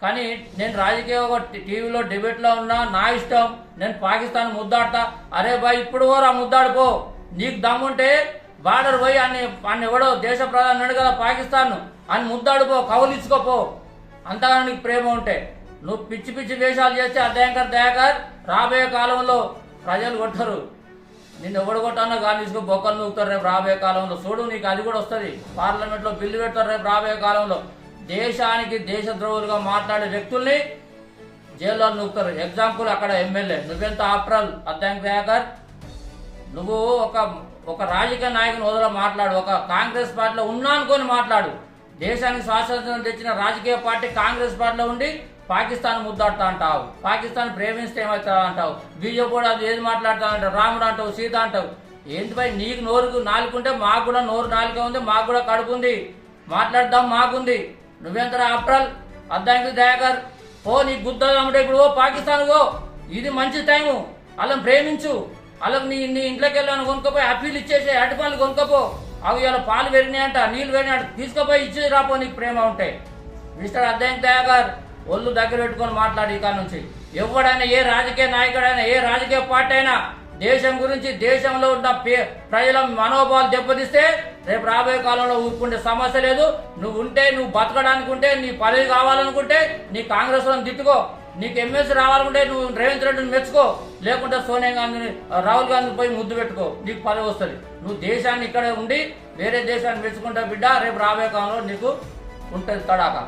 కానీ నేను రాజకీయ టీవీలో డిబేట్లో ఉన్నా, నా ఇష్టం, నేను పాకిస్తాన్ ముద్దాడతా. అరే బాయ్, ఇప్పుడు కూడా ముద్దాడిపో. నీకు దమ్ముంటే బార్డర్ పోయి అన్ని ఎవడో దేశ ప్రధాని కదా పాకిస్తాన్ అని ముద్దాడిపో, కౌలిచ్చుకోపో. అంతగా నీకు ప్రేమ ఉంటే నువ్వు పిచ్చి పిచ్చి వేషాలు చేస్తే దయాకర్ రాబోయే కాలంలో ప్రజలు కొట్టరు. నిన్ను ఎవడు కొట్టానో కానీ తీసుకో బొక్కలు నూగుతారు రేపు రాబోయే కాలంలో. చూడు, నీకు అది కూడా వస్తుంది. పార్లమెంట్లో బిల్లు పెడతారు రేపు రాబోయే కాలంలో. దేశానికి దేశద్రోహులుగా మాట్లాడే వ్యక్తుల్ని జైల్లో నూగుతారు. ఎగ్జాంపుల్ అక్కడ ఎమ్మెల్యే. నువ్వెంత ఆఫ్రాల్ దయాకర్, నువ్వు ఒక రాజకీయ నాయకుని వదల మాట్లాడు. ఒక కాంగ్రెస్ పార్టీలో ఉన్నా అనుకొని మాట్లాడు. దేశానికి స్వాతంత్రం తెచ్చిన రాజకీయ పార్టీ కాంగ్రెస్ పార్టీలో ఉండి పాకిస్తాన్ ముద్దాడుతా అంటావు, పాకిస్తాన్ ప్రేమిస్తే ఏమవుతా అంటావు, బీజేపీ కూడా అది ఏది మాట్లాడుతా అంటావు, రాముడు అంటావు, సీత అంటావు. ఏంటిపై నీకు నోరు నాలుగుంటే మాకు కూడా నోరు నాలుగే ఉంది, మాకు కూడా కడుపు ఉంది, మాట్లాడదాం మాకుంది. నువ్వెంత ఆఫ్రాల్ దయాకర్, ఓ నీకు గుద్దామంటే ఇప్పుడు ఓ పాకిస్తాన్ గో, ఇది మంచి టైము. అలా ప్రేమించు. అలా నీ ఇంట్లోకి వెళ్ళాను కొనుక్కోపోయి అప్పీలు ఇచ్చేసి అరటి పనులు కొనుక్కోపో. అవి ఇలా పాలు పెరిగినాయంట, నీళ్లు పెరిగినాయంట, తీసుకుపోయి ఇచ్చేది రాపో నీకు ప్రేమ ఉంటే. మిస్టర్ దయాకర్, ఒళ్ళు దగ్గర పెట్టుకొని మాట్లాడి ఇక నుంచి. ఎవడైనా, ఏ రాజకీయ నాయకుడైనా, ఏ రాజకీయ పార్టీ అయినా దేశం గురించి, దేశంలో ఉన్న ప్రజల మనోభావాలు దెబ్బతీస్తే రేపు రాబోయే కాలంలో ఊరుకుంటే సమస్య లేదు. నువ్వు ఉంటే, నువ్వు బతకడానికి ఉంటే, నీ పదవి కావాలనుకుంటే నీ కాంగ్రెస్ వాళ్ళని తిట్టుకో. నీకు ఎమ్మెల్సీ రావాలనుకుంటే నువ్వు రేవంత్ రెడ్డిని మెచ్చుకో. లేకుంటే సోనియా గాంధీని, రాహుల్ గాంధీని పోయి ముద్దు పెట్టుకో, నీకు పదవి వస్తుంది. నువ్వు దేశాన్ని ఇక్కడ ఉండి వేరే దేశాన్ని మెచ్చుకుంటా బిడ్డ, రేపు రాబోయే కాలంలో నీకు ఉంటుంది తడాక.